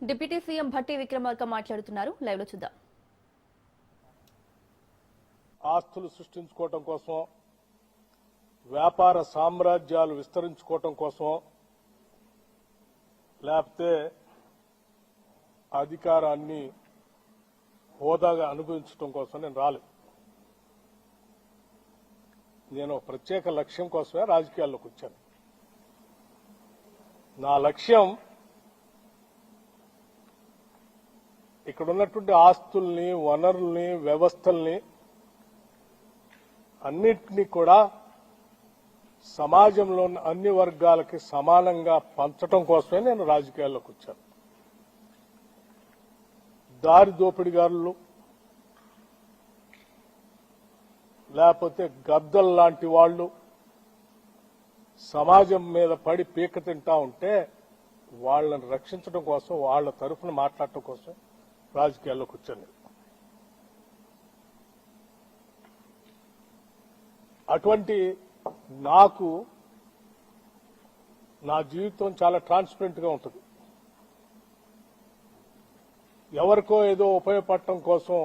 Deputy CM Bhatti Vikramarka మాట్లాడుతున్నారు. Live లో చూద్దాం. ఆస్తులు సృష్టించుకోవడం కోసం, వ్యాపార సామ్రాజ్యాలు విస్తరించుకోవడం కోసం, లేకపోతే అధికారాన్ని హోదాగా అనుభవించడం కోసం నేను రాలేదు. నేను ప్రత్యేక లక్ష్యం కోసమే రాజకీయాల్లోకి వచ్చాను. నా లక్ష్యం ఇక్కడ ఉన్నటువంటి ఆస్తుల్ని, వనరుల్ని, వ్యవస్థల్ని అన్నిటినీ కూడా సమాజంలో అన్ని వర్గాలకి సమానంగా పంచడం కోసమే నేను రాజకీయాల్లోకి వచ్చాను. దారి దోపిడిగారులు లేకపోతే గద్దల్ లాంటి వాళ్ళు సమాజం మీద పడి పీక తింటా ఉంటే వాళ్ళని రక్షించడం కోసం, వాళ్ళ తరఫున మాట్లాడటం కోసం రాజకీయాల్లోకి వచ్చాను. అటువంటి నాకు నా జీవితం చాలా ట్రాన్స్పరెంట్ గా ఉంటుంది. ఎవరికో ఏదో ఉపయోగపడటం కోసం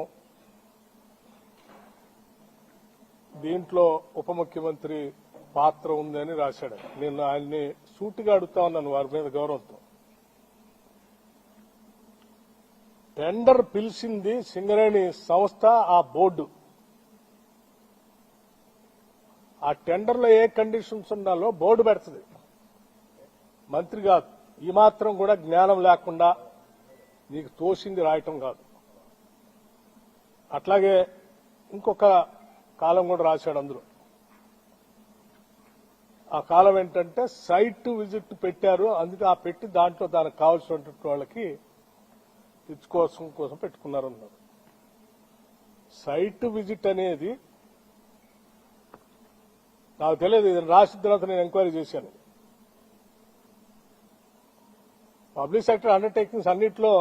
దీంట్లో ఉప ముఖ్యమంత్రి పాత్ర ఉందని రాశాడు. నేను ఆయన్ని సూటిగా అడుగుతా ఉన్నాను వారి మీద గౌరవంతో. టెండర్ పిలిచింది సింగరేణి సంస్థ, ఆ బోర్డు. ఆ టెండర్ లో ఏ కండిషన్స్ ఉండాలో బోర్డు పెడుతుంది, మంత్రి కాదు. ఈ మాత్రం కూడా జ్ఞానం లేకుండా నీకు తోసింది రాయటం కాదు. అట్లాగే ఇంకొక కాలం కూడా రాశాడు అందులో. ఆ కాలం ఏంటంటే సైట్ విజిట్ పెట్టారు, అందుకే ఆ పెట్టి దాంట్లో దానికి కావాల్సినటువంటి వాళ్ళకి తెచ్చుకోవడం కోసం పెట్టుకున్నారు అన్నారు. సైట్ విజిట్ అనేది నాకు తెలియదు, ఇది రాసిన తర్వాత నేను ఎంక్వైరీ చేశాను. పబ్లిక్ సెక్టర్ అండర్టేకింగ్స్ అన్నింటిలో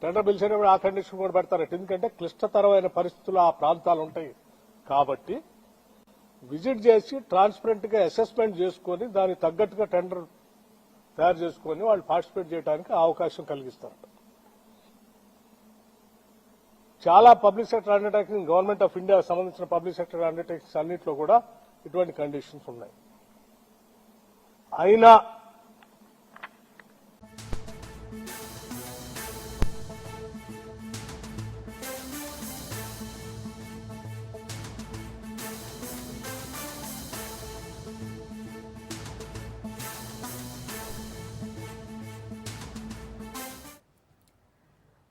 టెండర్ పిలిచేటప్పుడు ఆ కండిషన్ కూడా పెడతారట. ఎందుకంటే క్లిష్టతరమైన పరిస్థితులు ఆ ప్రాంతాలు ఉంటాయి కాబట్టి విజిట్ చేసి ట్రాన్స్పరెంట్ గా అసెస్మెంట్ చేసుకుని దానికి తగ్గట్టుగా టెండర్ తయారు చేసుకుని వాళ్ళు పార్టిసిపేట్ చేయడానికి అవకాశం కలిగిస్తారట. చాలా public sector undertaking, government of India సంబంధించిన పబ్లిక్ సెక్టర్ అండర్టేకింగ్స్ అన్నింటిలో కూడా ఇటువంటి కండిషన్స్ ఉన్నాయి. అయినా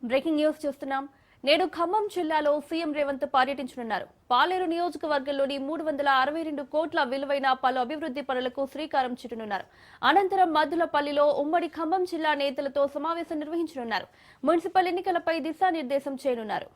బ్రేకింగ్ న్యూస్ చూస్తున్నాం. నేడు ఖమ్మం జిల్లాలో సీఎం రేవంత్ పర్యటించనున్నారు. పాలేరు నియోజకవర్గంలోని 362 కోట్ల విలువైన పలు అభివృద్ధి పనులకు శ్రీకారం చుట్టనున్నారు. అనంతరం మద్దులపల్లిలో ఉమ్మడి ఖమ్మం జిల్లా నేతలతో సమావేశం నిర్వహించనున్నారు. మున్సిపల్ ఎన్నికలపై దిశానిర్దేశం చేయనున్నారు.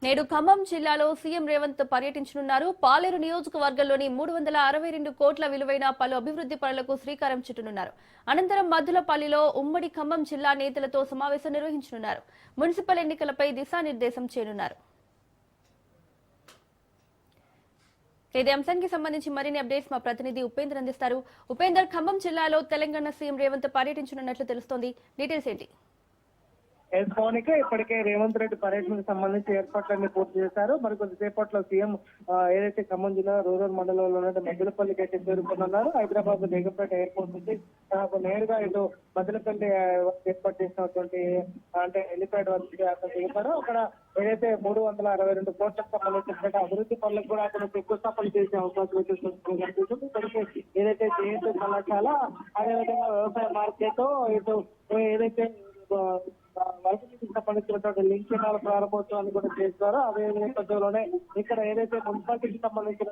నేడు ఖమ్మం జిల్లాలో సీఎం రేవంత్ పర్యటించనున్నారు. పాలేరు నియోజకవర్గంలోని 362 కోట్ల విలువైన పలు అభివృద్ధి పనులకు శ్రీకారం చుట్టనున్నారు. అనంతరం మద్దులపల్లిలో ఉమ్మడి ఖమ్మం జిల్లా నేతలతో సమావేశం నిర్వహించనున్నారు. మున్సిపల్ ఎన్నికలపై దిశానిర్దేశం చేయనున్నారు. ఇదే అంశానికి సంబంధించి మరిన్ని అప్డేట్స్ మా ప్రతినిధి ఉపేందర్ అందిస్తారు. ఉపేందర్, ఖమ్మం జిల్లాలో తెలంగాణ సీఎం రేవంత్ పర్యటించనున్నట్లు తెలుస్తోంది. డీటెయిల్స్ ఏంటి? మౌనిక, ఇప్పటికే రేవంత్ రెడ్డి పర్యటనకు సంబంధించి ఏర్పాట్లన్నీ పూర్తి చేశారు. మరి కొద్దిసేపట్లో సీఎం ఏదైతే ఖమ్మం జిల్లా రూరల్ మండలంలో ఉన్న మద్దులపల్లికి అయితే చేరుకున్నారు. హైదరాబాద్ బేగంపేట ఎయిర్పోర్ట్ నుంచి నేరుగా ఇటు మద్దులపల్లి ఏర్పాటు చేసినటువంటి అంటే హెలిప్యాడ్ వరకు అక్కడ దిగుతారు. అక్కడ ఏదైతే 362 కోట్లకు సంబంధించినటువంటి అభివృద్ధి పనులకు కూడా అక్కడ శంకుస్థాపన చేసే అవకాశం అయితే కనిపిస్తుంది. ఇప్పటికే ఏదైతే జేఎన్టీ కళాశాల, అదేవిధంగా వ్యవసాయ మార్కెట్, ఇటు ఏదైతే వలసకి సంబంధించినటువంటి లింక్ కెనాల్ ప్రారంభోత్సవాన్ని కూడా చేస్తారు. అదే నేపథ్యంలోనే ఇక్కడ ఏదైతే మున్సిపాలిటీకి సంబంధించిన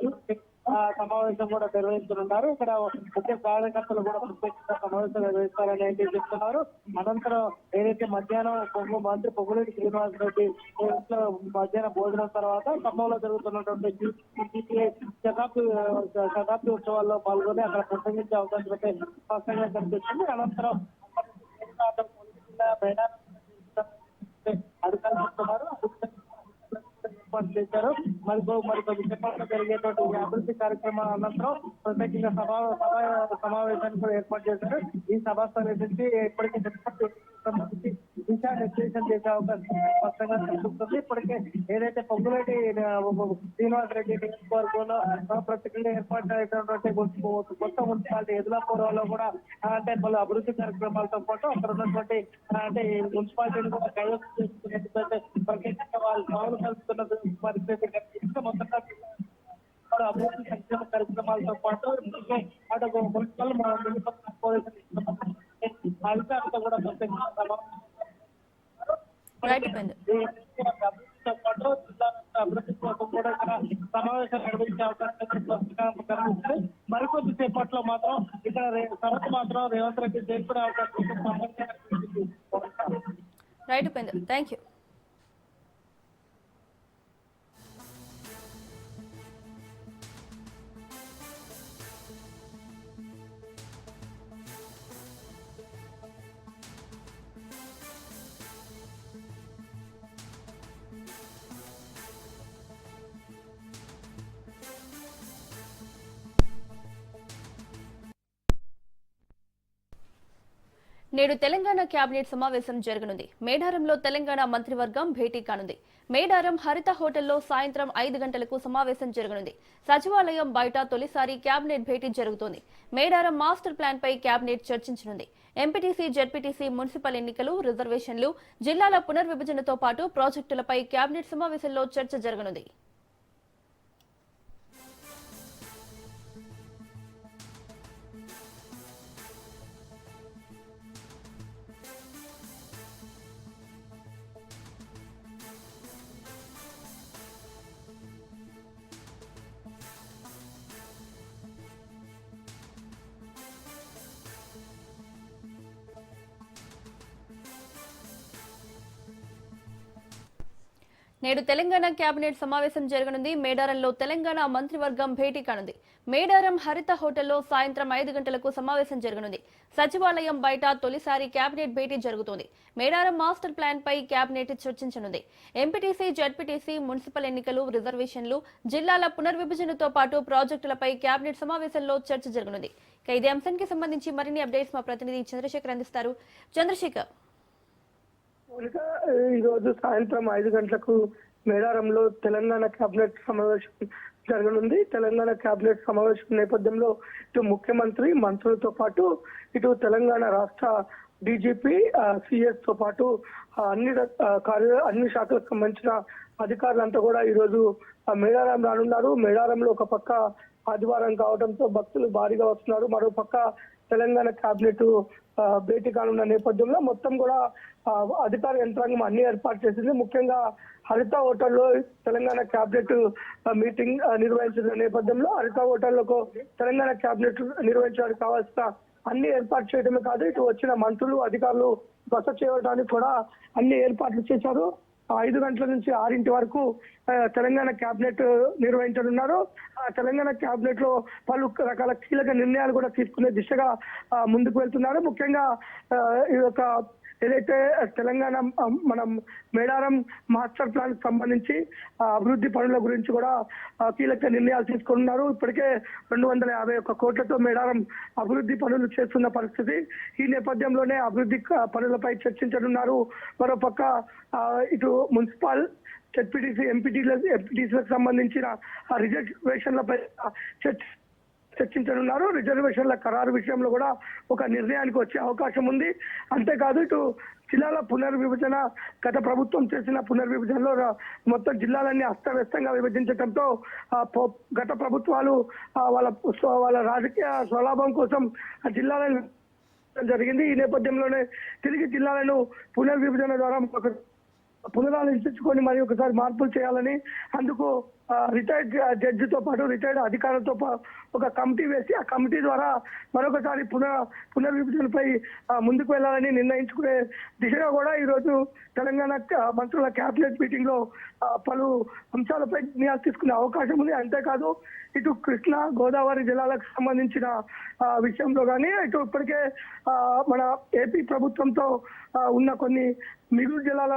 సమావేశం కూడా నిర్వహించనున్నారు. ఇక్కడ ముఖ్య కార్యకర్తలు కూడా ప్రత్యేకంగా సమావేశం నిర్వహిస్తారని అయితే చెప్తున్నారు. అనంతరం ఏదైతే మధ్యాహ్నం మంత్రి పొంగులేటి శ్రీనివాస్ రెడ్డి ఇంట్లో మధ్యాహ్నం భోజనం తర్వాత ఖమ్మంలో జరుగుతున్నటువంటి శతాబ్ది ఉత్సవాల్లో పాల్గొని అక్కడ ప్రసంగించే అవకాశం అయితే స్పష్టంగా కనిపిస్తుంది. అనంతరం అధికారులు చెప్తున్నారు ఏర్పాటు చేశారు. మరి కొద్ది సేపట్లో జరిగేటువంటి అభివృద్ధి కార్యక్రమాల అనంతరం ప్రత్యేకంగా సమావేశాన్ని కూడా ఏర్పాటు చేశారు. ఈ సభాస్థలి నుంచి ఇప్పటికే సంబంధించి దిశా నిర్దేశం చేసే అవకాశం స్పష్టంగా కనిపిస్తుంది. ఇప్పటికే ఏదైతే పొంగులేటి శ్రీనివాస్ రెడ్డి నియోజకవర్గంలో ప్రత్యేకంగా ఏర్పాటు అయినటువంటి కొత్త మున్సిపాలిటీ ఎదులాపురంలో కూడా అంటే పలు అభివృద్ధి కార్యక్రమాలతో పాటు అక్కడ ఉన్నటువంటి అంటే మున్సిపాలిటీని కూడా కైవసం చేసుకునేటువంటి ప్రత్యేకంగా వాళ్ళు పావులు కలుపుతున్న పరిస్థితి కనిపిస్తుంది. మొత్తంగా అభివృద్ధి సంక్షేమ కార్యక్రమాలతో పాటు అటు మున్సిపల్ అధికారులతో కూడా ప్రత్యేకంగా అభివృద్ధి కోసం కూడా సమావేశం నిర్వహించే అవకాశం కనిపిస్తుంది. మరికొద్ది సేపట్లో మాత్రం ఇక్కడ సభకు మాత్రం రేవంత్ రెడ్డి చేరుకునే అవకాశం రైట్ ఉపేంద్ర, థ్యాంక్ యూ. నేడు తెలంగాణ కేబినెట్ సమావేశం జరగనుంది. మేడారంలో తెలంగాణ మంత్రివర్గం భేటీ కానుంది. మేడారం హరిత హోటల్లో సాయంత్రం 5 గంటలకు సమావేశం జరగనుంది. సచివాలయం బయట తొలిసారి కేబినెట్ భేటీ జరుగుతోంది. మేడారం మాస్టర్ ప్లాన్ పై కేబినెట్ చర్చించనుంది. ఎంపీటీసీ, జెడ్పీటీసీ, మున్సిపల్ ఎన్నికలు, రిజర్వేషన్లు, జిల్లాల పునర్విభజనతో పాటు ప్రాజెక్టులపై కేబినెట్ సమావేశంలో చర్చ జరగనుంది. నేడు తెలంగాణ కేబినెట్ సమావేశం జరగనుంది. మేడారంలో తెలంగాణ మంత్రివర్గం భేటీ కానుంది. మేడారం హరిత హోటల్లో సాయంత్రం 5 గంటలకు సమావేశం జరగనుంది. సచివాలయం బయట తొలిసారి కేబినెట్ భేటీ జరుగుతోంది. మేడారం మాస్టర్ ప్లాన్ పై కేబినెట్ చర్చించనుంది. ఎంపీటీసీ, జెడ్పీటీసీ, మున్సిపల్ ఎన్నికలు, రిజర్వేషన్లు, జిల్లాల పునర్విభజనతో పాటు ప్రాజెక్టులపై కేబినెట్ సమావేశంలో చర్చ జరగనుంది. ఇదే అంశానికి సంబంధించి మరిన్ని అప్డేట్స్ మా ప్రతినిధి చంద్రశేఖర్ అందిస్తారు. చంద్రశేఖర్, ఈ రోజు సాయంత్రం 5 గంటలకు మేడారంలో తెలంగాణ కేబినెట్ సమావేశం జరగనుంది. తెలంగాణ కేబినెట్ సమావేశం నేపథ్యంలో ఇటు ముఖ్యమంత్రి, మంత్రులతో పాటు ఇటు తెలంగాణ రాష్ట్ర డీజీపీ, సిఎస్ తో పాటు అన్ని శాఖలకు సంబంధించిన అధికారులంతా కూడా ఈ రోజు మేడారం రానున్నారు. మేడారంలో ఒక పక్క ఆదివారం కావడంతో భక్తులు భారీగా వస్తున్నారు. మరో పక్క తెలంగాణ కేబినెట్ భేటీ కానున్న నేపథ్యంలో మొత్తం కూడా అధికార యంత్రాంగం అన్ని ఏర్పాటు చేసింది. ముఖ్యంగా హరిత హోటల్లో తెలంగాణ కేబినెట్ మీటింగ్ నిర్వహించిన నేపథ్యంలో హరిత హోటల్లో తెలంగాణ కేబినెట్ నిర్వహించడానికి కావాల్సిన అన్ని ఏర్పాటు చేయడమే కాదు, ఇటు వచ్చిన మంత్రులు, అధికారులు బస చేయడానికి కూడా అన్ని ఏర్పాట్లు చేశారు. 5 గంటల నుంచి 6 వరకు తెలంగాణ కేబినెట్ నిర్వహించనున్నారు. తెలంగాణ కేబినెట్ లో పలు రకాల కీలక నిర్ణయాలు కూడా తీసుకునే దిశగా ముందుకు వెళ్తున్నారు. ముఖ్యంగా ఈ యొక్క ఏదైతే తెలంగాణ మనం మేడారం మాస్టర్ ప్లాన్ సంబంధించి అభివృద్ధి పనుల గురించి కూడా కీలక నిర్ణయాలు తీసుకున్నారు. ఇప్పటికే 251 కోట్లతో మేడారం అభివృద్ధి పనులు చేస్తున్న పరిస్థితి. ఈ నేపథ్యంలోనే అభివృద్ధి పనులపై చర్చించనున్నారు. మరోపక్క ఇటు మున్సిపల్, జెడ్పీటీసీ, ఎంపీటీసీలకు సంబంధించిన రిజర్వేషన్లపై చర్చించనున్నారు. రిజర్వేషన్ల ఖరారు విషయంలో కూడా ఒక నిర్ణయానికి వచ్చే అవకాశం ఉంది. అంతేకాదు ఇటు జిల్లాల పునర్విభజన, గత ప్రభుత్వం చేసిన పునర్విభజనలో మొత్తం జిల్లాలన్నీ అస్తవ్యస్తంగా విభజించడంతో గత ప్రభుత్వాలు వాళ్ళ రాజకీయ స్వలాభం కోసం జిల్లాలను జరిగింది. ఈ నేపథ్యంలోనే తిరిగి జిల్లాలను పునర్విభజన ద్వారా పునరాలోచించుకొని మరి ఒకసారి మార్పులు చేయాలని అందుకు రిటైర్డ్ జడ్జితో పాటు రిటైర్డ్ అధికారులతో ఒక కమిటీ వేసి ఆ కమిటీ ద్వారా మరొకసారి పునర్విభజనపై ముందుకు వెళ్లాలని నిర్ణయించుకునే దిశగా కూడా ఈరోజు తెలంగాణ మంత్రుల క్యాబినెట్ మీటింగ్ లో పలు అంశాలపై నిర్ణయాలు తీసుకునే అవకాశం ఉంది. అంతేకాదు ఇటు కృష్ణా గోదావరి జిల్లాలకు సంబంధించిన విషయంలో కానీ ఇటు ఇప్పటికే మన ఏపీ ప్రభుత్వంతో ఉన్న కొన్ని మిగులు జిల్లాల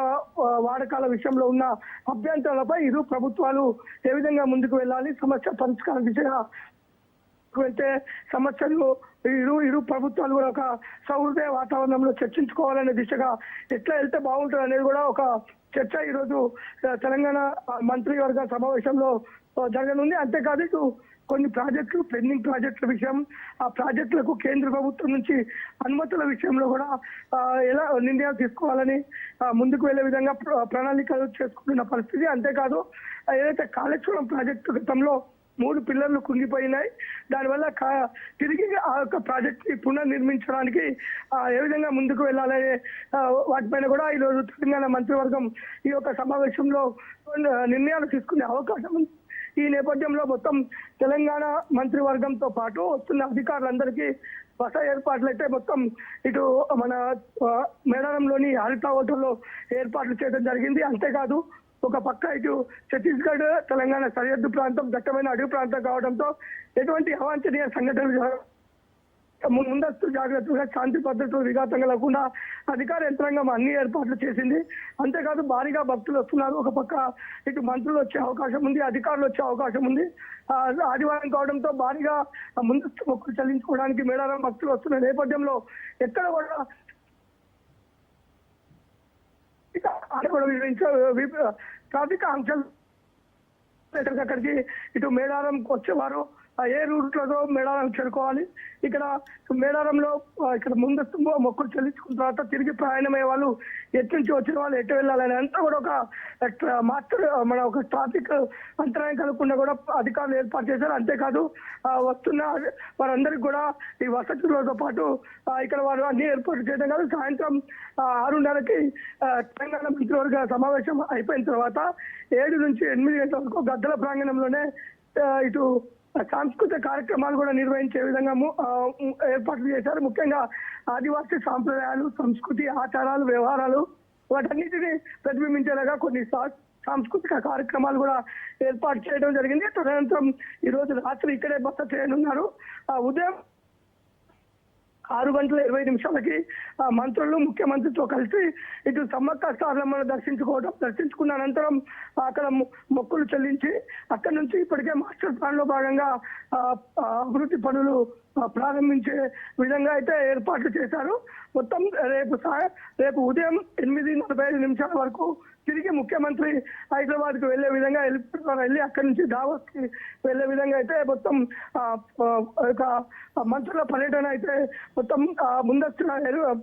వాడకాల విషయంలో ఉన్న అభ్యంతరాలపై ఇరు ప్రభుత్వాలు ఏ విధంగా ముందుకు వెళ్ళాలి, సమస్య పరిష్కారం దిశగా వెళ్తే సమస్యలు ఇరు ప్రభుత్వాలు కూడా ఒక సౌహృదయ వాతావరణంలో చర్చించుకోవాలనే దిశగా ఎట్లా వెళ్తే బాగుంటుంది అనేది కూడా ఒక చర్చ ఈరోజు తెలంగాణ మంత్రివర్గ సమావేశంలో జరగనుంది. అంతేకాదు ఇటు కొన్ని ప్రాజెక్టులు పెండింగ్ ప్రాజెక్టుల విషయం, ఆ ప్రాజెక్టులకు కేంద్ర ప్రభుత్వం నుంచి అనుమతుల విషయంలో కూడా ఎలా నిర్ణయాలు తీసుకోవాలని ముందుకు వెళ్లే విధంగా ప్రణాళికలు చేసుకుంటున్న పరిస్థితి. అంతేకాదు ఏదైతే కాళేశ్వరం ప్రాజెక్టు గతంలో 3 పిల్లర్లు కుంగిపోయినాయి, దానివల్ల తిరిగి ఆ యొక్క ప్రాజెక్ట్ ని పునర్నిర్మించడానికి ఏ విధంగా ముందుకు వెళ్ళాలనే వాటిపైన కూడా ఈరోజు తెలంగాణ మంత్రివర్గం ఈ యొక్క సమావేశంలో నిర్ణయాలు తీసుకునే అవకాశం ఉంది. ఈ నేపథ్యంలో మొత్తం తెలంగాణ మంత్రివర్గంతో పాటు వస్తున్న అధికారులందరికీ బస ఏర్పాట్లు అయితే మొత్తం ఇటు మన మేడారంలోని హరిత హోటల్లో ఏర్పాట్లు చేయడం జరిగింది. అంతేకాదు ఒక పక్క ఇటు ఛత్తీస్గఢ్ తెలంగాణ సరిహద్దు ప్రాంతం దట్టమైన అడవి ప్రాంతం కావడంతో ఎటువంటి అవాంఛనీయ సంఘటనలు ముందస్తు జాగ్రత్తగా శాంతి భద్రతలు విఘాతం కలగకుండా అధికార యంత్రాంగం అన్ని ఏర్పాట్లు చేసింది. అంతేకాదు భారీగా భక్తులు వస్తున్నారు. ఒక పక్క ఇటు మంత్రులు వచ్చే అవకాశం ఉంది, అధికారులు వచ్చే అవకాశం ఉంది. ఆదివారం కావడంతో భారీగా ముందస్తు మొక్కులు చెల్లించుకోవడానికి మేడారం భక్తులు వస్తున్న నేపథ్యంలో ఎక్కడ కూడా ట్రాఫిక్ ఆంక్షలు ఎక్కడికక్కడికి ఇటు మేడారం వచ్చేవారు ఏ రూట్లతో మేడారం చేరుకోవాలి, ఇక్కడ మేడారంలో ఇక్కడ ముందస్తు మొక్కులు చెల్లించుకున్న తర్వాత తిరిగి ప్రయాణమయ్యే వాళ్ళు ఎటు నుంచి వచ్చిన వాళ్ళు ఎటు వెళ్ళాలని అంతా కూడా ఒక మాస్టర్ మన ఒక ట్రాఫిక్ అంతరాయం కలగకుండా కూడా అధికారులు ఏర్పాటు చేశారు. అంతేకాదు వస్తున్న వారందరికీ కూడా ఈ వసతులతో పాటు ఇక్కడ వారు అన్ని ఏర్పాటు చేయడం కాదు, సాయంత్రం 6:30కి తెలంగాణ మంత్రివర్గ సమావేశం అయిపోయిన తర్వాత 7 నుంచి 8 గంటల వరకు గద్దల ప్రాంగణంలోనే ఇటు సాంస్కృతిక కార్యక్రమాలు కూడా నిర్వహించే విధంగా ఏర్పాట్లు చేశారు. ముఖ్యంగా ఆదివాసీ సాంప్రదాయాలు, సంస్కృతి, ఆచారాలు, వ్యవహారాలు వాటన్నిటిని ప్రతిబింబించేలాగా కొన్ని సాంస్కృతిక కార్యక్రమాలు కూడా ఏర్పాటు చేయడం జరిగింది. తదనంతరం ఈ రోజు రాత్రి ఇక్కడే బస చేయనున్నారు. ఉదయం 6:20 మంత్రులు ముఖ్యమంత్రితో కలిసి ఇటు సమ్మక్క సారలమ్మను దర్శించుకున్న అనంతరం అక్కడ మొక్కులు చెల్లించి అక్కడి నుంచి ఇప్పటికే మాస్టర్ ప్లాన్ లో భాగంగా అభివృద్ధి పనులు ప్రారంభించే విధంగా అయితే ఏర్పాట్లు చేశారు. మొత్తం రేపు ఉదయం 8:45 వరకు తిరిగి ముఖ్యమంత్రి హైదరాబాద్ కు వెళ్లే విధంగా వెళ్ళి అక్కడి నుంచి దావోస్ కి వెళ్లే విధంగా అయితే మొత్తం మంత్రుల పర్యటన అయితే మొత్తం ముందస్తు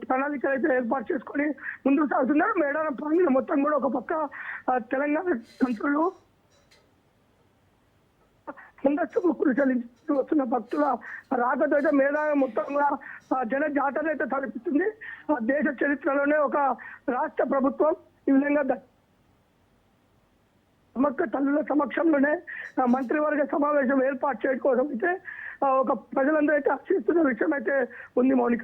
ప్రణాళికలు అయితే ఏర్పాటు చేసుకొని ముందుకు సాగుతున్నారు. మేడారం ప్రాంగణం మొత్తం కూడా ఒక పక్క తెలంగాణ మంత్రులు ముందస్తు మొక్కులు చెల్లించి వస్తున్న భక్తుల రాకతో అయితే మేడారం మొత్తం కూడా జన జాతర అయితే తలపిస్తుంది. దేశ చరిత్రలోనే ఒక రాష్ట్ర ప్రభుత్వం ఈ విధంగా సమక్క తల్లుల సమక్షంలోనే మంత్రివర్గ సమావేశం ఏర్పాటు చేయడం కోసం అయితే ఒక ప్రజలందరూ అయితే ఆశిస్తున్న విషయం అయితే ఉంది. మౌనిక,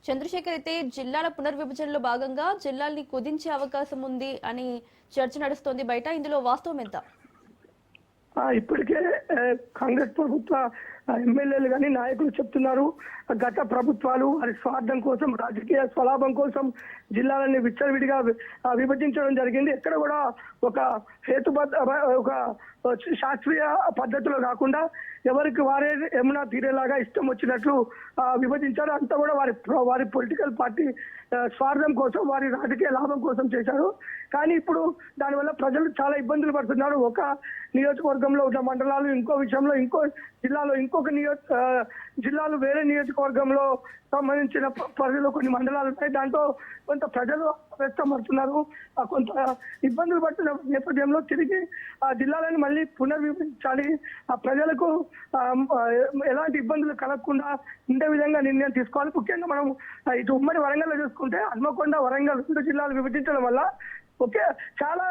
చంద్రశేఖర్, అయితే జిల్లాల పునర్విభజనలో భాగంగా జిల్లాల్ని కుదించే అవకాశం ఉంది అని చర్చ నడుస్తోంది బయట. ఇందులో వాస్తవం ఎంత? ఇప్పటికే కాంగ్రెస్ ప్రభుత్వ ఎమ్మెల్యేలు కానీ నాయకులు చెప్తున్నారు, గత ప్రభుత్వాలు వారి స్వార్థం కోసం, రాజకీయ స్వలాభం కోసం జిల్లాలని విచ్చలవిడిగా విభజించడం జరిగింది. ఎక్కడ కూడా ఒక ఒక శాస్త్రీయ పద్ధతిలో కాకుండా ఎవరికి వారే ఏమన్నా తీరేలాగా ఇష్టం వచ్చినట్లు విభజించారు. అంతా కూడా వారి పొలిటికల్ పార్టీ స్వార్థం కోసం, వారి రాజకీయ లాభం కోసం చేశారు. కానీ ఇప్పుడు దానివల్ల ప్రజలు చాలా ఇబ్బందులు పడుతున్నారు. ఒక నియోజకవర్గంలో ఉన్న మండలాలు ఇంకో విషయంలో ఇంకో జిల్లాలో ఇంకొక జిల్లాలో వేరే నియోజకవర్గంలో సంబంధించిన పరిధిలో కొన్ని మండలాలు ఉంటాయి. దాంతో కొంత ప్రజలు వ్యక్తమవుతున్నారు. కొంత ఇబ్బందులు పడుతున్న నేపథ్యంలో తిరిగి ఆ జిల్లాలను మళ్ళీ పునర్విభజించాలి, ఆ ప్రజలకు ఎలాంటి ఇబ్బందులు కలగకుండా ఉండే విధంగా నిర్ణయం తీసుకోవాలి. ముఖ్యంగా మనం ఇటు ఉమ్మడి వరంగల్లో చూసుకుంటే హన్మకొండ, వరంగల్ 2 జిల్లాలు విభజించడం వల్ల చాలా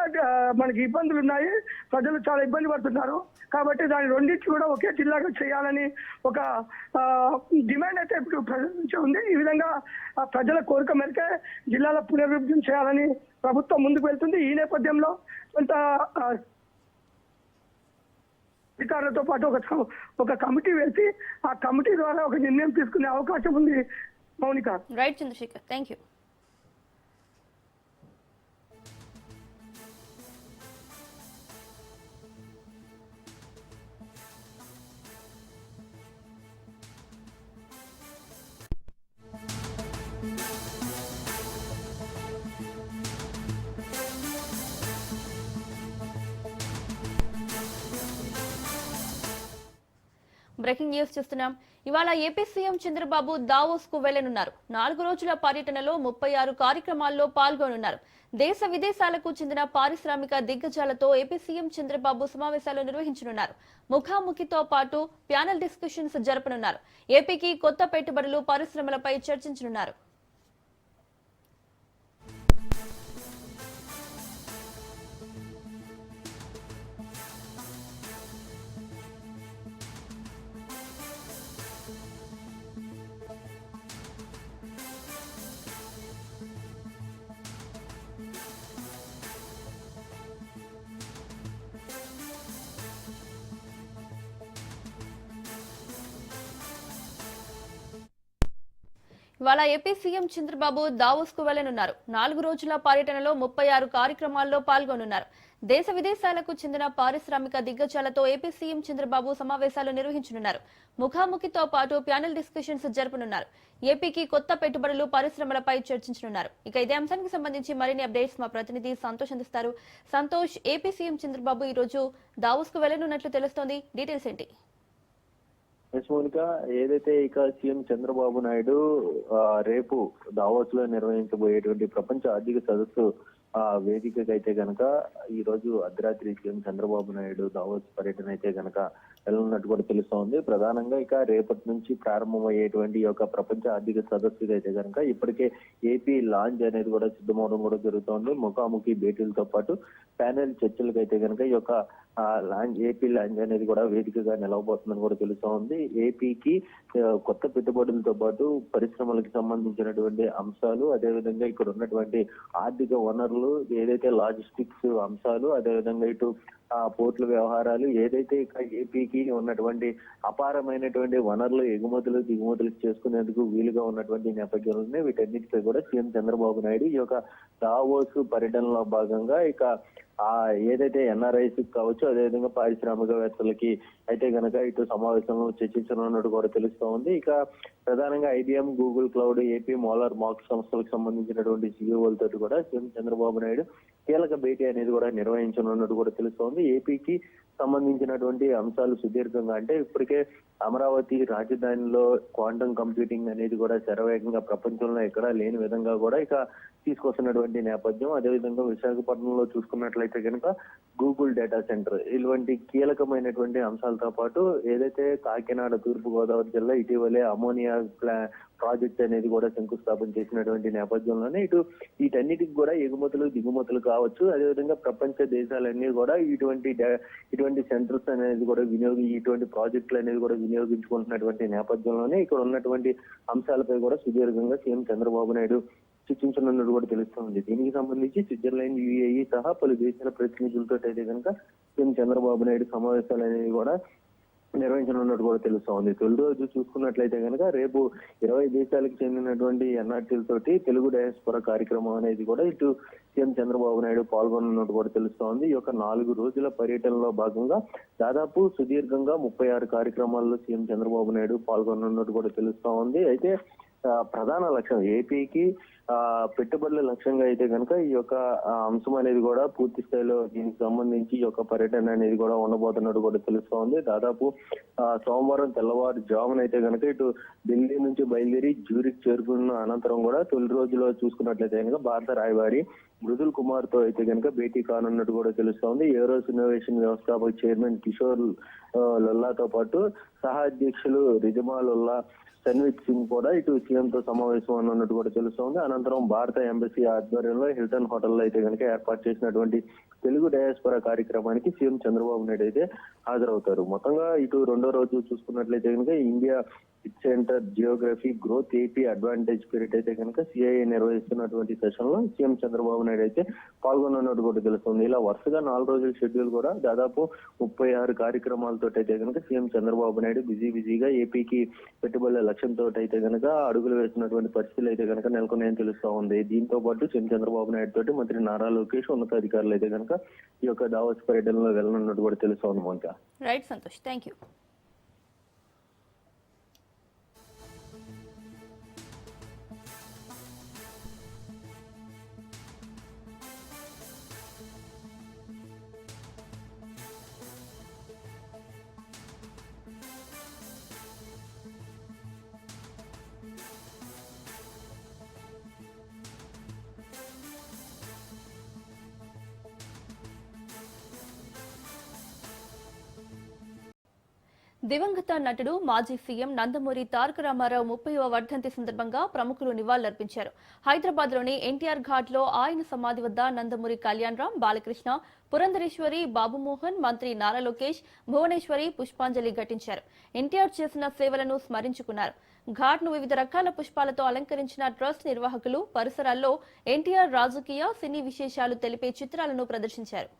మనకి ఇబ్బందులు ఉన్నాయి. ప్రజలు చాలా ఇబ్బంది పడుతున్నారు. కాబట్టి దాని రెండింటి కూడా ఒకే జిల్లాగా చేయాలని ఒక డిమాండ్ అయితే ఇప్పుడు ప్రజల నుంచి ఉంది. ఈ విధంగా ప్రజల కోరిక మేరకే జిల్లాల పునర్విభజన చేయాలని ప్రభుత్వం ముందుకు వెళ్తుంది. ఈ నేపథ్యంలో కొంత అధికారులతో పాటు ఒక కమిటీ వేసి ఆ కమిటీ ద్వారా ఒక నిర్ణయం తీసుకునే అవకాశం ఉంది. Mounika. Right Chandrasekhar, thank you. Breaking news చూస్తున్నాం. ఇవాళ ఏపీ సీఎం చంద్రబాబు దావోస్ కు వెళ్లనున్నారు. 4 రోజుల పర్యటనలో 36 కార్యక్రమాల్లో పాల్గొనున్నారు. దేశ విదేశాలకు చెందిన పారిశ్రామిక దిగ్గజాలతో ఏపీ సీఎం చంద్రబాబు సమావేశాలు నిర్వహించనున్నారు. ముఖాముఖితో పాటు ప్యానెల్ డిస్కషన్స్ జరపనున్నారు. ఏపీకి కొత్త పెట్టుబడులు, పరిశ్రమలపై చర్చించనున్నారు. ఇవాళ ఏపీ సీఎం చంద్రబాబు దావోస్ కు వెళ్లనున్నారు. 4 రోజుల పర్యటనలో 36 కార్యక్రమాల్లో పాల్గొనున్నారు. దేశ విదేశాలకు చెందిన పారిశ్రామిక దిగ్గజాలతో ఏపీ సీఎం చంద్రబాబు సమావేశాలు నిర్వహించనున్నారు. ముఖాముఖితో పాటు ప్యానెల్ డిస్కషన్స్ జరపనున్నారు. ఏపీకి కొత్త పెట్టుబడులు, పరిశ్రమలపై చర్చించనున్నారు. ఇక ఇదే అంశానికి సంబంధించి మరిన్ని అప్డేట్స్ మా ప్రతినిధి సంతోష్ అందిస్తారు. సంతోష్, ఏపీ సీఎం చంద్రబాబు ఈ రోజు దావోస్ కు వెళ్లనున్నట్లు తెలుస్తోంది. డీటెయిల్స్ ఏంటి? మౌనిక, ఏదైతే ఇక సీఎం చంద్రబాబు నాయుడు రేపు దావోస్ లో నిర్వహించబోయేటువంటి ప్రపంచ ఆర్థిక సదస్సు వేదికకి అయితే గనక ఈ రోజు అర్ధరాత్రి సీఎం చంద్రబాబు నాయుడు దావోస్ పర్యటన అయితే గనక వెళ్ళనున్నట్టు కూడా తెలుస్తోంది. ప్రధానంగా ఇక రేపటి నుంచి ప్రారంభమయ్యేటువంటి ఈ యొక్క ప్రపంచ ఆర్థిక సదస్సుకి అయితే గనక ఇప్పటికే ఏపీ లాంచ్ అనేది కూడా సిద్ధమవడం కూడా జరుగుతోంది. ముఖాముఖి భేటీలతో పాటు ప్యానెల్ చర్చలకు అయితే గనక ఈ యొక్క ఏపీ లాంచ్ అనేది కూడా వేదికగా నిలవబోతుందని కూడా తెలుస్తోంది. ఏపీకి కొత్త పెట్టుబడులతో పాటు పరిశ్రమలకు సంబంధించినటువంటి అంశాలు, అదేవిధంగా ఇక్కడ ఉన్నటువంటి ఆర్థిక వనరులు, ఏదైతే లాజిస్టిక్స్ అంశాలు, అదేవిధంగా ఇటు పోర్టుల వ్యవహారాలు, ఏదైతే ఇక ఏపీకి ఉన్నటువంటి అపారమైనటువంటి వనరులు ఎగుమతులు దిగుమతులు చేసుకునేందుకు వీలుగా ఉన్నటువంటి నేపథ్యంలోనే వీటన్నిటిపై కూడా సీఎం చంద్రబాబు నాయుడు ఈ యొక్క దావోస్ పర్యటనలో భాగంగా ఇక ఏదైతే ఎన్ఆర్ఐస్ కావచ్చు, అదేవిధంగా పారిశ్రామికవేత్తలకి అయితే గనక ఇటు సమావేశంలో చర్చించనున్నట్టు కూడా తెలుస్తూ ఉంది. ఇక ప్రధానంగా IBM, Google cloud, AP molar mark సంస్థలకు సంబంధించినటువంటి CEOలతో కూడా సీఎం చంద్రబాబు నాయుడు కీలక భేటీ అనేది కూడా నిర్వహించనున్నట్టు కూడా తెలుస్తోంది. ఏపీకి సంబంధించినటువంటి అంశాలు సుదీర్ఘంగా అంటే ఇప్పటికే అమరావతి రాజధానిలో క్వాంటమ్ కంప్యూటింగ్ అనేది కూడా శరవేగంగా ప్రపంచంలో ఎక్కడా లేని విధంగా కూడా ఇక తీసుకొస్తున్నటువంటి నేపథ్యం. అదేవిధంగా విశాఖపట్నంలో చూసుకున్నట్లయితే కనుక గూగుల్ డేటా సెంటర్, ఇటువంటి కీలకమైనటువంటి అంశాలతో పాటు ఏదైతే కాకినాడ తూర్పు గోదావరి జిల్లా ఇటీవలే అమోనియా ప్రాజెక్ట్ అనేది కూడా శంకుస్థాపన చేసినటువంటి నేపథ్యంలోనే ఇటు వీటన్నిటికి కూడా ఎగుమతులు దిగుమతులు కావచ్చు, అదేవిధంగా ప్రపంచ దేశాలన్నీ కూడా ఇటువంటి సెంటర్స్ అనేది కూడా ఇటువంటి ప్రాజెక్టులు అనేది కూడా వినియోగించుకుంటున్నటువంటి నేపథ్యంలోనే ఇక్కడ ఉన్నటువంటి అంశాలపై కూడా సుదీర్ఘంగా సీఎం చంద్రబాబు నాయుడు చర్చించనున్నట్టు కూడా తెలుస్తుంది. దీనికి సంబంధించి స్విట్జర్లాండ్, UAE సహా పలు దేశాల ప్రతినిధులతో అయితే కనుక సీఎం చంద్రబాబు నాయుడు సమావేశాలు అనేవి కూడా నిర్వహించనున్నట్టు కూడా తెలుస్తోంది. తొలి రోజు చూసుకున్నట్లయితే కనుక రేపు 20 దేశాలకు చెందినటువంటి NRTలతోటి తెలుగు డయాస్పోరా కార్యక్రమం అనేది కూడా ఇటు సీఎం చంద్రబాబు నాయుడు పాల్గొన్నట్టు కూడా తెలుస్తోంది. ఈ యొక్క 4 రోజుల పర్యటనలో భాగంగా దాదాపు సుదీర్ఘంగా 36 కార్యక్రమాల్లో సీఎం చంద్రబాబు నాయుడు పాల్గొన్నట్టు కూడా తెలుస్తా ఉంది. అయితే ప్రధాన లక్ష్యం. ఏపీకి పెట్టుబడుల లక్ష్యంగా అయితే కనుక ఈ యొక్క అంశం అనేది కూడా పూర్తి స్థాయిలో దీనికి సంబంధించి ఈ యొక్క పర్యటన అనేది కూడా ఉండబోతున్నట్టు కూడా తెలుస్తా ఉంది. దాదాపు సోమవారం తెల్లవారు జామున అయితే కనుక ఇటు ఢిల్లీ నుంచి బయలుదేరి జ్యూరిక్ చేరుకున్న అనంతరం కూడా తొలి రోజులో చూసుకున్నట్లయితే కనుక భారత రాయబారి మృదుల్ కుమార్ తో అయితే కనుక భేటీ కానున్నట్టు కూడా తెలుస్తా ఉంది. ఏరోస్ ఇన్నోవేషన్ వ్యవస్థాపక చైర్మన్ కిషోర్ లొల్లాతో పాటు సహా అధ్యక్షులు రిజమా లొల్లా, సన్విత్ సింగ్ కూడా ఇటు సీఎం తో సమావేశం అన్నట్టు కూడా తెలుస్తోంది. అనంతరం భారత ఎంబసీ ఆధ్వర్యంలో హిల్టన్ హోటల్లో అయితే కనుక ఏర్పాటు చేసినటువంటి తెలుగు డయాస్పోరా కార్యక్రమానికి సీఎం చంద్రబాబు నాయుడు అయితే హాజరవుతారు. మొత్తంగా ఇటు రెండో రోజు చూసుకున్నట్లయితే కనుక India centre Geography growth AP advantage period అయితే కనుక సిఐఏ నిర్వహిస్తున్నటువంటి సెషన్ లో సీఎం చంద్రబాబు నాయుడు అయితే పాల్గొన్నట్టు కూడా తెలుస్తుంది. ఇలా వరుసగా 4 రోజుల షెడ్యూల్ కూడా దాదాపు 36 కార్యక్రమాలతో అయితే కనుక సీఎం చంద్రబాబు నాయుడు బిజీగా ఏపీకి పెట్టుబడుల లక్ష్యంతో అయితే కనుక అడుగులు వేస్తున్నటువంటి పరిస్థితులు అయితే కనుక నెలకొన్నాయని తెలుస్తా ఉంది. దీంతో పాటు సీఎం చంద్రబాబు నాయుడు తోటి మంత్రి నారా లోకేష్ ఉన్నతాధికారులు అయితే కనుక ఈ యొక్క దావోస్ పర్యటనలో వెళ్ళనున్నట్టు కూడా తెలుస్తా ఉంది. Monika. Right Santosh, thank you. దివంగత నటుడు మాజీ సీఎం నందమూరి తారక రామారావు 30వ వర్ధంతి సందర్భంగా ప్రముఖులు నివాళులర్పించారు. హైదరాబాద్లోని ఎన్టీఆర్ ఘాట్లో ఆయన సమాధి వద్ద నందమూరి కళ్యాణరామ్, బాలకృష్ణ, పురంధరేశ్వరి, బాబుమోహన్, మంత్రి నారా లోకేష్, భువనేశ్వరి పుష్పాంజలి ఘటించారు. ఎన్టీఆర్ చేసిన సేవలను స్మరించుకున్నారు. ఘాట్ను వివిధ రకాల పుష్పాలతో అలంకరించిన ట్రస్ట్ నిర్వాహకులు పరిసరాల్లో ఎన్టీఆర్ రాజకీయ, సినీ విశేషాలు తెలిపే చిత్రాలను ప్రదర్శించారు.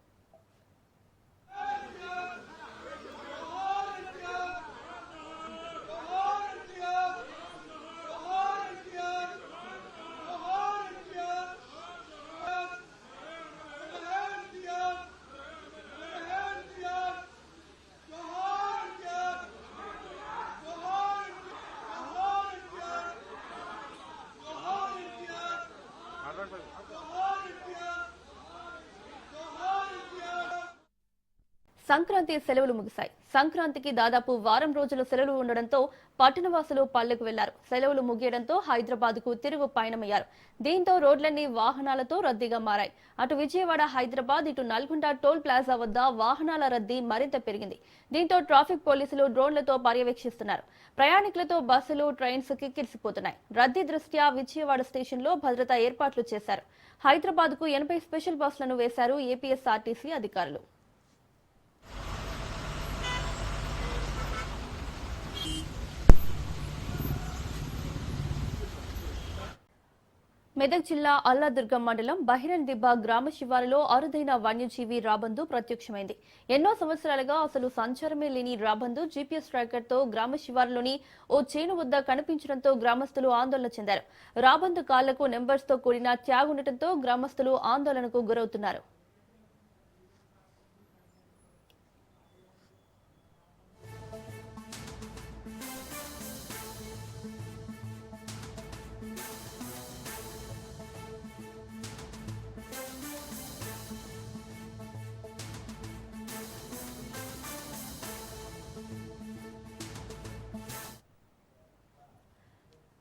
సంక్రాంతి సెలవులు ముగిశాయి. సంక్రాంతికి దాదాపు వారం రోజుల సెలవులు ఉండడంతో పట్టణవాసులు పల్లెకు వెళ్లారు. సెలవులు ముగియడంతో హైదరాబాద్ కు తిరుగు పయనమయ్యారు. దీంతో రోడ్లన్నీ వాహనాలతో రద్దీగా మారాయి. అటు విజయవాడ, హైదరాబాద్, ఇటు నల్గొండ టోల్ ప్లాజా వద్ద వాహనాల రద్దీ మరింత పెరిగింది. దీంతో ట్రాఫిక్ పోలీసులు డ్రోన్లతో పర్యవేక్షిస్తున్నారు. ప్రయాణికులతో బస్సులు, ట్రైన్స్ కిక్కిరిసిపోతున్నాయి. రద్దీ దృష్ట్యా విజయవాడ స్టేషన్ లో భద్రతా ఏర్పాట్లు చేశారు. హైదరాబాద్ కు 80 స్పెషల్ బస్సులను వేశారు ఏపీఎస్ఆర్టీసీ అధికారులు. మెదక్ జిల్లా అల్లాదుర్గం మండలం బహిరన్ దిబ్బ గ్రామ శివారులో అరుదైన వన్యజీవి రాబందు ప్రత్యక్షమైంది. ఎన్నో సంవత్సరాలుగా అసలు సంచారమే లేని రాబందు జీపీఎస్ ట్రాకర్ తో గ్రామ శివారులోని ఓ చేను వద్ద కనిపించడంతో గ్రామస్తులు ఆందోళన చెందారు. రాబందు కాళ్లకు నెంబర్స్ తో కూడిన ట్యాగ్ ఉండటంతో గ్రామస్తులు ఆందోళనకు గురవుతున్నారు.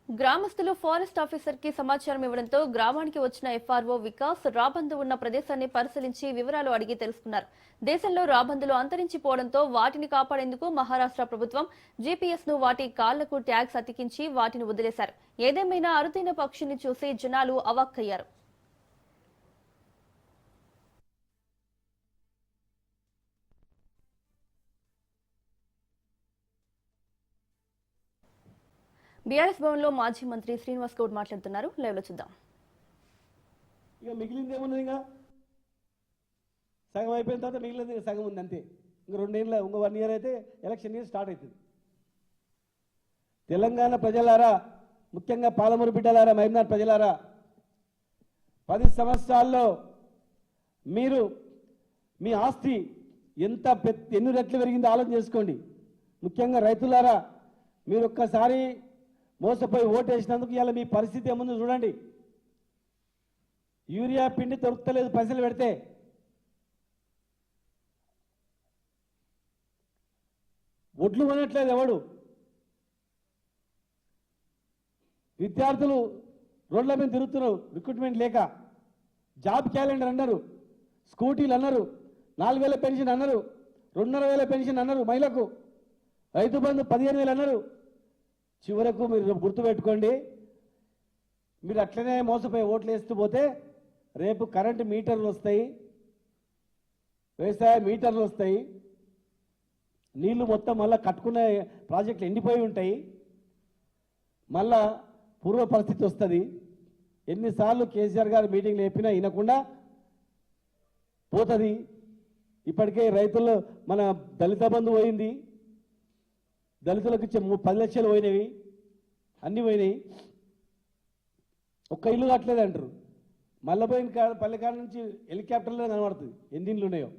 గ్రామస్తులు ఫారెస్ట్ ఆఫీసర్ కి సమాచారం ఇవ్వడంతో గ్రామానికి వచ్చిన ఎఫ్ఆర్ఓ వికాస్ రాబందు ఉన్న ప్రదేశాన్ని పరిశీలించి వివరాలు అడిగి తెలుసుకున్నారు. దేశంలో రాబందులు అంతరించిపోవడంతో వాటిని కాపాడేందుకు మహారాష్ట్ర ప్రభుత్వం జీపీఎస్ ను వాటి కాళ్లకు ట్యాగ్స్ అతికించి వాటిని వదిలేశారు. ఏదేమైనా అరుదైన పక్షిని చూసి జనాలు అవాక్కయ్యారు. బీఆర్ఎస్ భవన్ లో మాజీ మంత్రి శ్రీనివాస్ గౌడ్ మాట్లాడుతున్నారు. లైవ్ లో చూద్దాం. ఇక మిగిలింది ఏమున్నది, ఇంకా సగం అయిపోయిన తర్వాత మిగిలింది సగం ఉంది అంతే. ఇంక 2 ఏళ్ళ, ఇంకో 1 ఇయర్ అయితే ఎలక్షన్ ఇయర్ స్టార్ట్ అవుతుంది. తెలంగాణ ప్రజలారా, ముఖ్యంగా పాలమూరు బిడ్డలారా, మహబూబ్నగర్ ప్రజలారా, 10 సంవత్సరాల్లో మీరు మీ ఆస్తి ఎన్ని రెట్లు పెరిగిందో ఆలోచన చేసుకోండి. ముఖ్యంగా రైతులారా, మీరు ఒక్కసారి మోసపోయి ఓటేసినందుకు ఇలా మీ పరిస్థితి ఏముందో చూడండి. యూరియా పిండి దొరుకుతలేదు పైసలు పెడితే. ఒడ్లు కొనట్లేదు ఎవడు. విద్యార్థులు రోడ్ల మీద తిరుగుతున్నారు రిక్రూట్మెంట్ లేక. జాబ్ క్యాలెండర్ అన్నారు, స్కూటీలు అన్నారు, 4,000 పెన్షన్ అన్నారు, 2,500 పెన్షన్ అన్నారు మహిళకు, రైతు బంధు 15,000 అన్నారు. చివరకు మీరు గుర్తుపెట్టుకోండి, మీరు అట్లనే మోసపోయి ఓట్లు వేస్తూ పోతే రేపు కరెంటు మీటర్లు వస్తాయి, వ్యవసాయ మీటర్లు వస్తాయి, నీళ్లు మొత్తం మళ్ళీ కట్టుకునే ప్రాజెక్టులు ఎండిపోయి ఉంటాయి, మళ్ళా పూర్వ పరిస్థితి వస్తుంది. ఎన్నిసార్లు కేసీఆర్ గారు మీటింగ్లు చెప్పినా వినకుండా పోతుంది. ఇప్పటికే రైతులు మన దళిత బంధు పోయింది, దళితులకు ఇచ్చే 10 లక్షలు పోయినవి, అన్నీ పోయినాయి. ఒక్క ఇల్లు కట్టలేదు అంటారు. మళ్ళీ పోయిన పల్లెకాడ నుంచి హెలికాప్టర్లో కనబడుతుంది ఎన్ని ఇండ్లు ఉన్నాయో,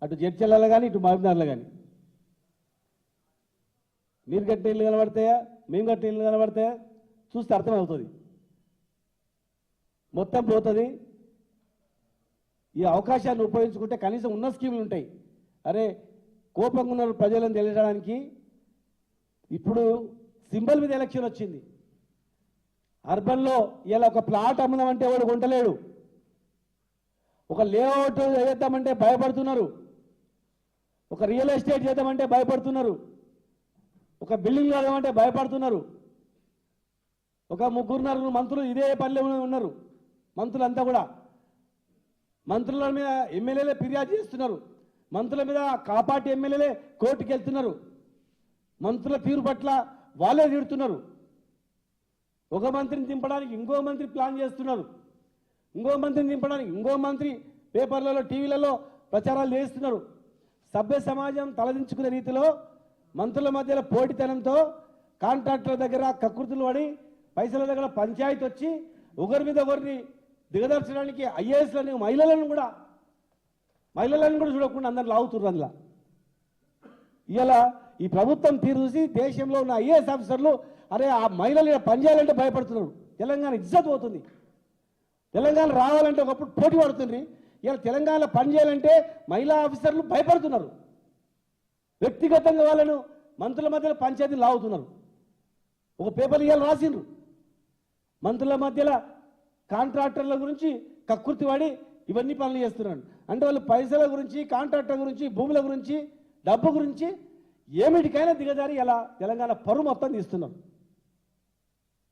అటు జడ్చెల్లలో కానీ ఇటు మహబూబ్నగర్లో కానీ. మీరు కట్టిన ఇల్లు కనబడతాయా, మేము కట్టిన ఇల్లు కనబడతాయా చూస్తే అర్థమవుతుంది. మొత్తం పోతుంది. ఈ అవకాశాన్ని ఉపయోగించుకుంటే కనీసం ఉన్న స్కీములు ఉంటాయి. అరే కోపంగా ఉన్న ప్రజలను తెలియడానికి ఇప్పుడు సింబల్ మీద ఎలక్షన్ వచ్చింది. అర్బన్లో ఇలా ఒక ప్లాట్ అమ్ముదామంటే వాడు కొంటలేడు, ఒక లేఅవుట్ చేద్దామంటే భయపడుతున్నారు, ఒక రియల్ ఎస్టేట్ చేద్దామంటే భయపడుతున్నారు, ఒక బిల్డింగ్ కడదామంటే భయపడుతున్నారు. ఒక 3-4 మంత్రులు ఇదే పనిలో ఉన్నారు. మంత్రులంతా కూడా మంత్రుల మీద ఎమ్మెల్యేలే ఫిర్యాదు చేస్తున్నారు, మంత్రుల మీద కాపాటి ఎమ్మెల్యేలే కోర్టుకు వెళ్తున్నారు, మంత్రుల తీరు పట్ల వాళ్ళే తిడుతున్నారు. ఒక మంత్రిని దింపడానికి ఇంకో మంత్రి ప్లాన్ చేస్తున్నారు, ఇంకో మంత్రిని దింపడానికి ఇంకో మంత్రి పేపర్లలో టీవీలలో ప్రచారాలు చేస్తున్నారు. సభ్య సమాజం తలదించుకునే రీతిలో మంత్రుల మధ్యలో పోటీతనంతో కాంట్రాక్టర్ల దగ్గర కకృతులు పడి పైసల దగ్గర పంచాయతీ వచ్చి ఒకరి మీద ఒకరిని దిగదర్చడానికి ఐఏఎస్లను మహిళలను కూడా చూడకుండా అందరు లాగుతున్నారు. అందులో ఇలా ఈ ప్రభుత్వం తీరు చూసి దేశంలో ఉన్న ఐఏఎస్ ఆఫీసర్లు అరే ఆ మహిళలు పనిచేయాలంటే భయపడుతున్నారు. తెలంగాణ ఇజ్జత్ పోతుంది. తెలంగాణ రావాలంటే ఒకప్పుడు పోటీ పడుతుంది. ఇలా తెలంగాణలో పనిచేయాలంటే మహిళా ఆఫీసర్లు భయపడుతున్నారు. వ్యక్తిగతంగా వాళ్ళను మంత్రుల మధ్యలో పంచాయతీలు లాగుతున్నారు. ఒక పేపర్ ఇవాళ రాసిండ్రు, మంత్రుల మధ్యలో కాంట్రాక్టర్ల గురించి కక్కుర్తి వాడి ఇవన్నీ పనులు చేస్తున్నారు. అంటే వాళ్ళు పైసల గురించి, కాంట్రాక్టర్ గురించి, భూముల గురించి, డబ్బు గురించి ఏమిటికైనా దిగజారి ఇలా తెలంగాణ పరువు మొత్తం తీస్తున్నాం.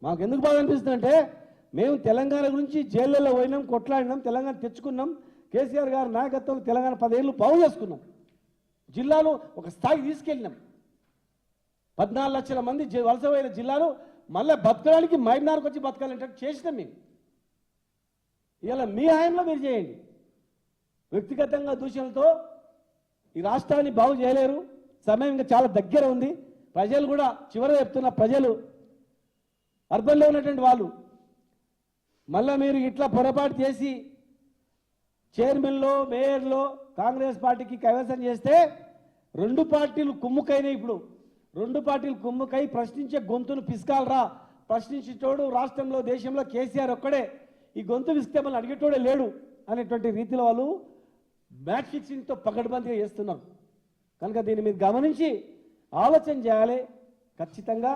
మాకు ఎందుకు బాగా అనిపిస్తుందంటే మేము తెలంగాణ గురించి జైళ్ళలో పోయినాం, కొట్లాడినాం, తెలంగాణ తెచ్చుకున్నాం. కేసీఆర్ గారి నాయకత్వంలో తెలంగాణ 10 ఏళ్ళు బాగు చేసుకున్నాం. జిల్లాలో ఒక స్థాయికి తీసుకెళ్ళినాం. 14 లక్షల మంది వలసపోయిన జిల్లాలో మళ్ళీ బతకడానికి మైనార్కి వచ్చి బతకాలంటే చేసినాం మేము. ఇలా మీ హయాంలో మీరు చేయండి. వ్యక్తిగతంగా దూషణలతో ఈ రాష్ట్రాన్ని బాగు చేయలేరు. సమయం ఇంకా చాలా దగ్గర ఉంది. ప్రజలు కూడా చివరిగా చెప్తున్న ప్రజలు అర్బన్లో ఉన్నటువంటి వాళ్ళు మళ్ళీ మీరు ఇట్లా పొరపాటు చేసి చైర్మన్లో మేయర్లో కాంగ్రెస్ పార్టీకి కైవసం చేస్తే 2 పార్టీలు కుమ్ముకైనాయి. ఇప్పుడు 2 పార్టీలు కుమ్ముకై ప్రశ్నించే గొంతును పిసకాలరా, ప్రశ్నించేటోడు రాష్ట్రంలో దేశంలో కేసీఆర్ ఒక్కడే, ఈ గొంతు పిసితే మళ్ళీ అడిగేటోడే లేడు అనేటువంటి రీతిలో వాళ్ళు మ్యాచ్ ఫిక్సింగ్తో పకడ్బందీగా చేస్తున్నారు. కనుక దీన్ని మీరు గమనించి ఆలోచన చేయాలి. ఖచ్చితంగా